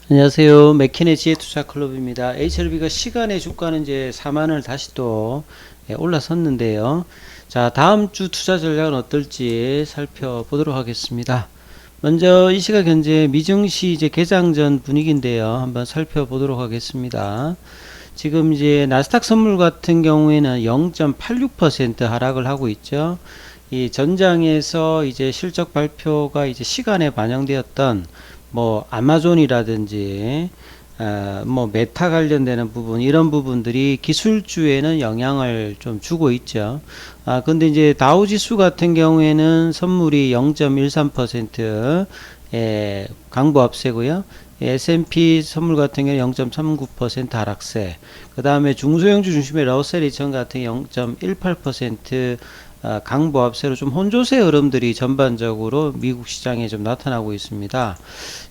안녕하세요. 맥킨의 지혜투자클럽입니다. HLB가 시간의 주가는 이제 4만원을 다시 또 올라섰는데요. 자, 다음 주 투자 전략은 어떨지 살펴보도록 하겠습니다. 먼저 이 시각 현재 미증시 이제 개장 전 분위기인데요. 한번 살펴보도록 하겠습니다. 지금 이제 나스닥 선물 같은 경우에는 0.86% 하락을 하고 있죠. 이 전장에서 이제 실적 발표가 이제 시간에 반영되었던 뭐 아마존이라든지 뭐 메타 관련되는 부분, 이런 부분들이 기술주에는 영향을 좀 주고 있죠. 근데 이제 다우지수 같은 경우에는 선물이 0.13% 강보 압세고요. S&P 선물 같은 경우는 0.39% 하락세. 그 다음에 중소형주 중심의 러셀 2000 같은 0.18% 강보 압세로 좀 혼조세 흐름들이 전반적으로 미국 시장에 좀 나타나고 있습니다.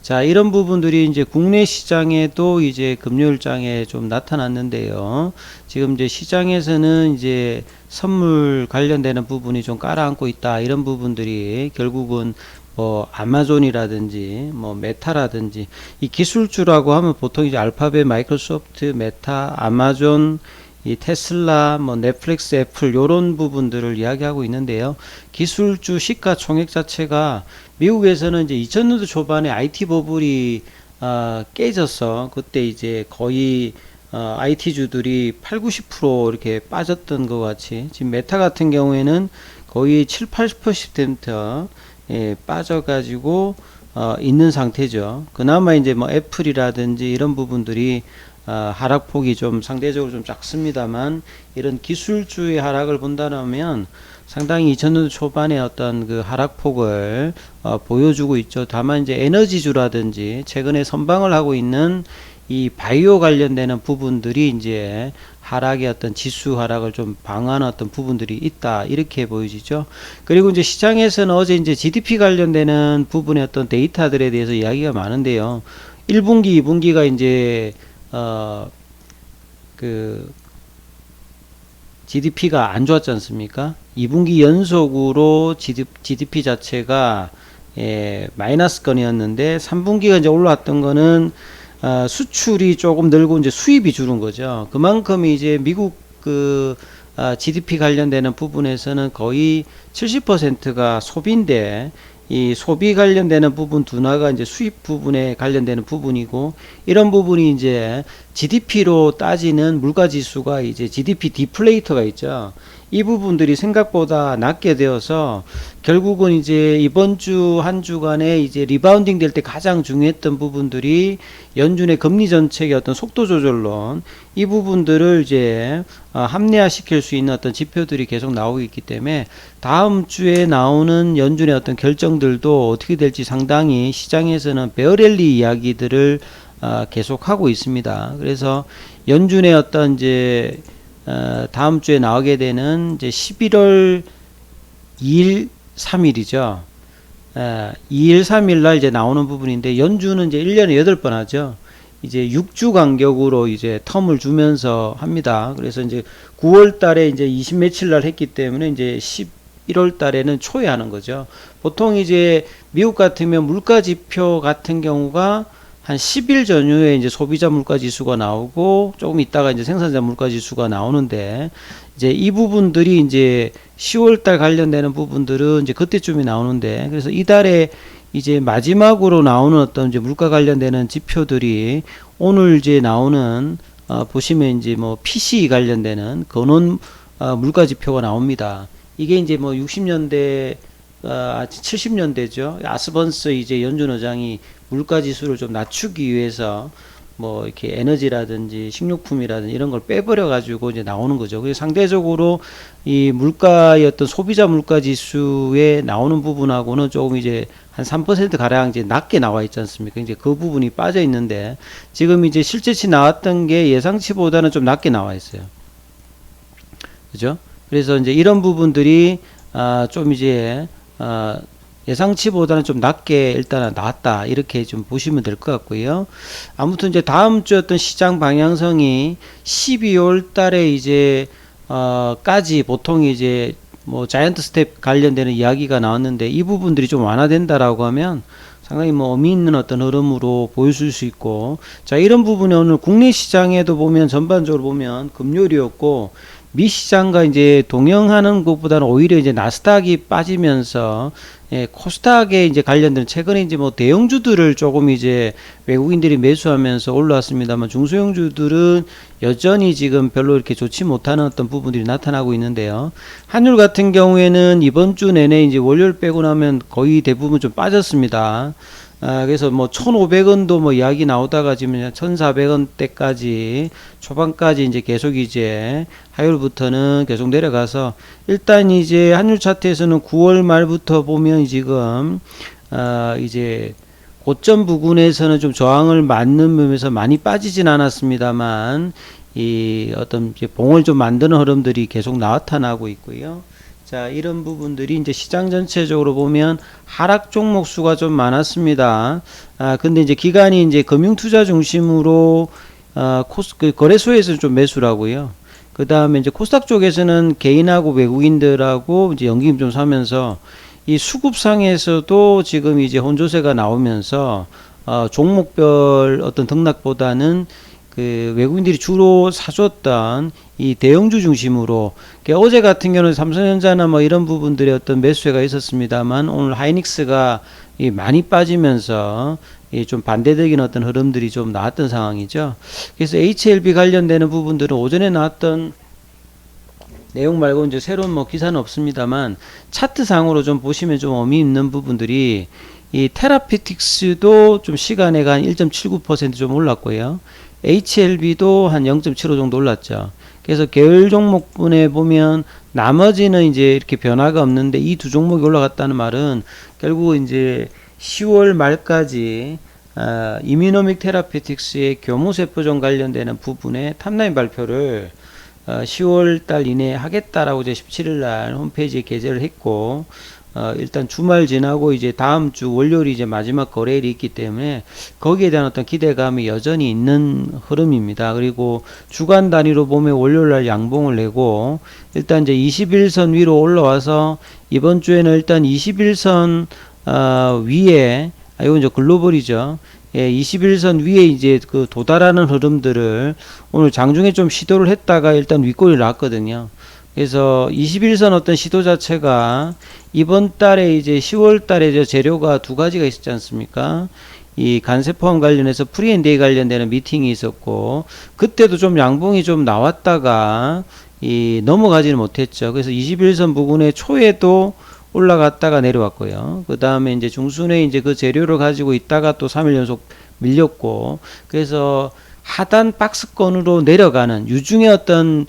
자, 이런 부분들이 이제 국내 시장에도 이제 금요일장에 좀 나타났는데요. 지금 이제 시장에서는 이제 선물 관련되는 부분이 좀 깔아앉고 있다, 이런 부분들이 결국은 뭐 아마존이라든지 뭐 메타라든지, 이 기술주라고 하면 보통 이제 알파벳, 마이크로소프트, 메타, 아마존, 이 테슬라, 뭐 넷플릭스, 애플, 요런 부분들을 이야기하고 있는데요. 기술주 시가총액 자체가 미국에서는 이제 2000년도 초반에 IT 버블이 깨져서 그때 이제 거의 IT주들이 8, 90% 이렇게 빠졌던 것 같이, 지금 메타 같은 경우에는 거의 7, 80% 빠져가지고 있는 상태죠. 그나마 이제 뭐 애플이라든지 이런 부분들이 하락폭이 좀 상대적으로 좀 작습니다만, 이런 기술주의 하락을 본다면 상당히 2000년도 초반에 어떤 그 하락폭을 보여주고 있죠. 다만 이제 에너지주라든지 최근에 선방을 하고 있는 이 바이오 관련되는 부분들이 이제 하락의 어떤 지수 하락을 좀 방어하는 어떤 부분들이 있다, 이렇게 보여지죠. 그리고 이제 시장에서는 어제 이제 GDP 관련되는 부분의 어떤 데이터들에 대해서 이야기가 많은데요. 1분기, 2분기가 이제 그 GDP가 안 좋았지 않습니까? 2분기 연속으로 GDP 자체가 마이너스 건이었는데, 3분기가 이제 올라왔던 거는 수출이 조금 늘고 이제 수입이 줄은 거죠. 그만큼 이제 미국 GDP 관련되는 부분에서는 거의 70%가 소비인데, 이 소비 관련되는 부분 둔화가 이제 수입 부분에 관련되는 부분이고, 이런 부분이 이제 GDP로 따지는 물가 지수가 이제 GDP 디플레이터가 있죠. 이 부분들이 생각보다 낮게 되어서 결국은 이제 이번 주 한 주간에 이제 리바운딩 될 때 가장 중요했던 부분들이 연준의 금리 정책의 어떤 속도 조절론, 이 부분들을 이제 합리화시킬 수 있는 어떤 지표들이 계속 나오고 있기 때문에 다음 주에 나오는 연준의 어떤 결정들도 어떻게 될지 상당히 시장에서는 베어랠리 이야기들을 계속하고 있습니다. 그래서 연준의 어떤 이제 다음 주에 나오게 되는 이제 11월 2일, 3일이죠. 2일, 3일 날 이제 나오는 부분인데, 연준은 이제 1년에 8번 하죠. 이제 6주 간격으로 이제 텀을 주면서 합니다. 그래서 이제 9월 달에 이제 20 며칠 날 했기 때문에 이제 11월 달에는 초에 하는 거죠. 보통 이제 미국 같으면 물가 지표 같은 경우가 한 10일 전후에 이제 소비자 물가 지수가 나오고, 조금 있다가 이제 생산자 물가 지수가 나오는데, 이제 이 부분들이 이제 10월달 관련되는 부분들은 이제 그때쯤이 나오는데, 그래서 이달에 이제 마지막으로 나오는 어떤 이제 물가 관련되는 지표들이 오늘 이제 나오는 보시면 이제 뭐 PCE 관련되는 근원 물가 지표가 나옵니다. 이게 이제 뭐 60년대 70년대죠. 아스번스 이제 연준 의장이 물가 지수를 좀 낮추기 위해서 뭐 이렇게 에너지라든지 식료품이라든지 이런 걸 빼버려 가지고 이제 나오는 거죠. 그래서 상대적으로 이 물가의 어떤 소비자 물가 지수에 나오는 부분하고는 조금 이제 한 3% 가량 이제 낮게 나와 있지 않습니까? 이제 그 부분이 빠져 있는데, 지금 이제 실제치 나왔던 게 예상치보다는 좀 낮게 나와 있어요. 그죠? 그래서 이제 이런 부분들이 좀 이제 예상치보다는 좀 낮게 일단은 나왔다, 이렇게 좀 보시면 될 것 같고요. 아무튼 이제 다음 주 어떤 시장 방향성이 12월 달에 이제 까지 보통 이제 뭐 자이언트 스텝 관련되는 이야기가 나왔는데, 이 부분들이 좀 완화된다라고 하면 상당히 뭐 의미 있는 어떤 흐름으로 보여줄 수 있고, 자, 이런 부분에 오늘 국내 시장에도 보면 전반적으로 보면 금요일이었고, 미 시장과 이제 동행하는 것보다는 오히려 이제 나스닥이 빠지면서 코스닥에 이제 관련된 최근에 이제 뭐 대형주들을 조금 이제 외국인들이 매수하면서 올라왔습니다만 중소형주들은 여전히 지금 별로 이렇게 좋지 못하는 어떤 부분들이 나타나고 있는데요. 환율 같은 경우에는 이번 주 내내 이제 월요일 빼고 나면 거의 대부분 좀 빠졌습니다. 그래서 뭐 1,500원도 뭐 이야기 나오다가 지금 1,400원대까지 초반까지 이제 계속 이제 화요일부터는 계속 내려가서 일단 이제 환율 차트에서는 9월 말부터 보면 지금 이제 고점 부근에서는 좀 저항을 맞는 면에서 많이 빠지진 않았습니다만 이 어떤 이제 봉을 좀 만드는 흐름들이 계속 나타나고 있고요. 자, 이런 부분들이 이제 시장 전체적으로 보면 하락 종목 수가 좀 많았습니다. 근데 이제 기관이 이제 금융투자 중심으로 그 거래소에서 좀 매수라고요. 그 다음에 이제 코스닥 쪽에서는 개인하고 외국인들하고 이제 연기금 좀 사면서 이 수급상에서도 지금 이제 혼조세가 나오면서 종목별 어떤 등락보다는 그 외국인들이 주로 사줬던 이 대형주 중심으로 어제 같은 경우는 삼성전자나 뭐 이런 부분들의 어떤 매수세가 있었습니다만 오늘 하이닉스가 많이 빠지면서 좀 반대적인 어떤 흐름들이 좀 나왔던 상황이죠. 그래서 HLB 관련되는 부분들은 오전에 나왔던 내용 말고 이제 새로운 뭐 기사는 없습니다만 차트상으로 좀 보시면 좀 의미 있는 부분들이 이 테라피틱스도 좀 시간에가 한 1.79% 좀 올랐고요. HLB도 한 0.75 정도 올랐죠. 그래서 계열 종목분에 보면 나머지는 이제 이렇게 변화가 없는데 이 두 종목이 올라갔다는 말은 결국 이제 10월 말까지 이뮤노믹 테라피틱스의 교무세포종 관련되는 부분에 탑라인 발표를 10월 달 이내에 하겠다라고 이제 17일 날 홈페이지에 게재를 했고, 일단 주말 지나고 이제 다음 주 월요일이 이제 마지막 거래일이 있기 때문에 거기에 대한 어떤 기대감이 여전히 있는 흐름입니다. 그리고 주간 단위로 보면 월요일 날 양봉을 내고 일단 이제 21선 위로 올라와서 이번 주에는 일단 21선 위에 이건 이제 글로벌이죠. 21선 위에 이제 그 도달하는 흐름들을 오늘 장중에 좀 시도를 했다가 일단 윗골이 나왔거든요. 그래서 21선 어떤 시도 자체가 이번 달에 이제 10월 달에 이제 재료가 두 가지가 있었지 않습니까? 이 간세포함 관련해서 프리앤데이 관련되는 미팅이 있었고 그때도 좀 양봉이 좀 나왔다가 넘어가지는 못했죠. 그래서 21선 부근에 초에도 올라갔다가 내려왔고요. 그 다음에 이제 중순에 이제 그 재료를 가지고 있다가 또 3일 연속 밀렸고, 그래서 하단 박스권으로 내려가는 유중의 어떤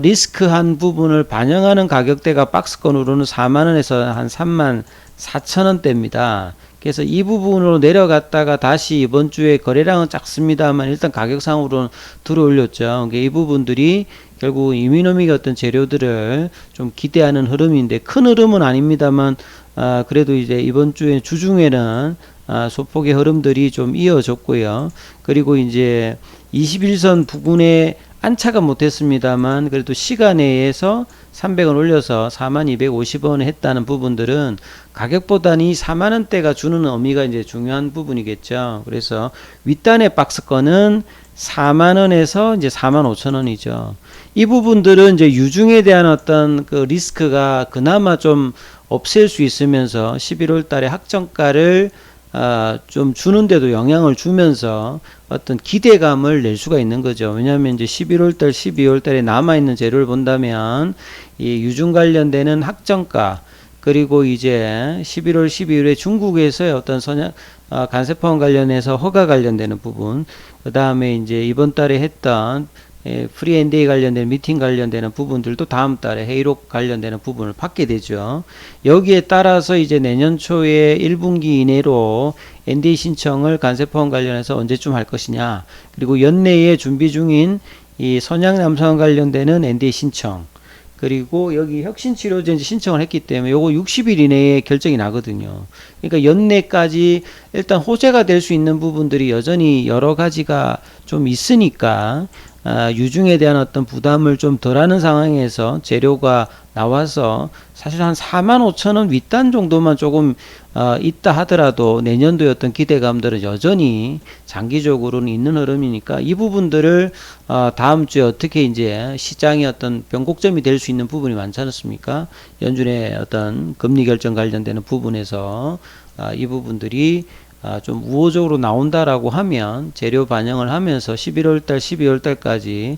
리스크한 부분을 반영하는 가격대가 박스권으로는 4만원에서 한 3만 4천원대입니다. 그래서 이 부분으로 내려갔다가 다시 이번 주에 거래량은 작습니다만 일단 가격상으로는 들어올렸죠. 이 부분들이 결국 이뮤노믹의 어떤 재료들을 좀 기대하는 흐름인데 큰 흐름은 아닙니다만 그래도 이제 이번 주에 주중에는 소폭의 흐름들이 좀 이어졌고요. 그리고 이제 21선 부근에 안착은 못했습니다만 그래도 시간 내에서 300원 올려서 4250원에 했다는 부분들은 가격보다는 이 4만원대가 주는 의미가 이제 중요한 부분이겠죠. 그래서 윗단의 박스권은 4만원에서 이제 45,000원이죠. 이 부분들은 이제 유중에 대한 어떤 그 리스크가 그나마 좀 없앨 수 있으면서 11월 달에 학정가를 좀 주는데도 영향을 주면서 어떤 기대감을 낼 수가 있는 거죠. 왜냐하면 이제 11월달, 12월달에 남아있는 재료를 본다면 이 유중 관련되는 학정가 그리고 이제 11월, 12월에 중국에서의 어떤 간세포함 관련해서 허가 관련되는 부분, 그 다음에 이제 이번 달에 했던 프리앤데이 관련된 미팅 관련되는 부분들도 다음 달에 회의록 관련되는 부분을 받게 되죠. 여기에 따라서 이제 내년 초에 1분기 이내로 NDA 신청을 간세포함 관련해서 언제쯤 할 것이냐, 그리고 연내에 준비 중인 이 선양남성 관련되는 NDA 신청, 그리고 여기 혁신치료제 신청을 했기 때문에 요거 60일 이내에 결정이 나거든요. 그러니까 연내까지 일단 호재가 될 수 있는 부분들이 여전히 여러 가지가 좀 있으니까 유중에 대한 어떤 부담을 좀 덜하는 상황에서 재료가 나와서 사실 한 45,000원 윗단 정도만 조금 있다 하더라도 내년도의 어떤 기대감들은 여전히 장기적으로는 있는 흐름이니까 이 부분들을 다음 주에 어떻게 이제 시장의 어떤 변곡점이 될 수 있는 부분이 많지 않습니까? 연준의 어떤 금리 결정 관련되는 부분에서 이 부분들이 좀 우호적으로 나온다라고 하면 재료 반영을 하면서 11월달, 12월달까지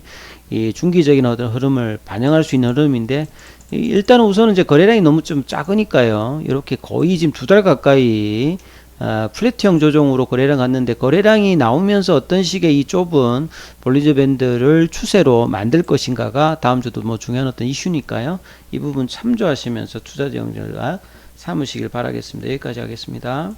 이 중기적인 어떤 흐름을 반영할 수 있는 흐름인데, 일단은 우선은 이제 거래량이 너무 좀 작으니까요. 이렇게 거의 지금 2달 가까이 플래트형 조정으로 거래량 갔는데, 거래량이 나오면서 어떤 식의 이 좁은 볼리저 밴드를 추세로 만들 것인가가 다음 주도 뭐 중요한 어떤 이슈니까요. 이 부분 참조하시면서 투자 정책 삼으시길 바라겠습니다. 여기까지 하겠습니다.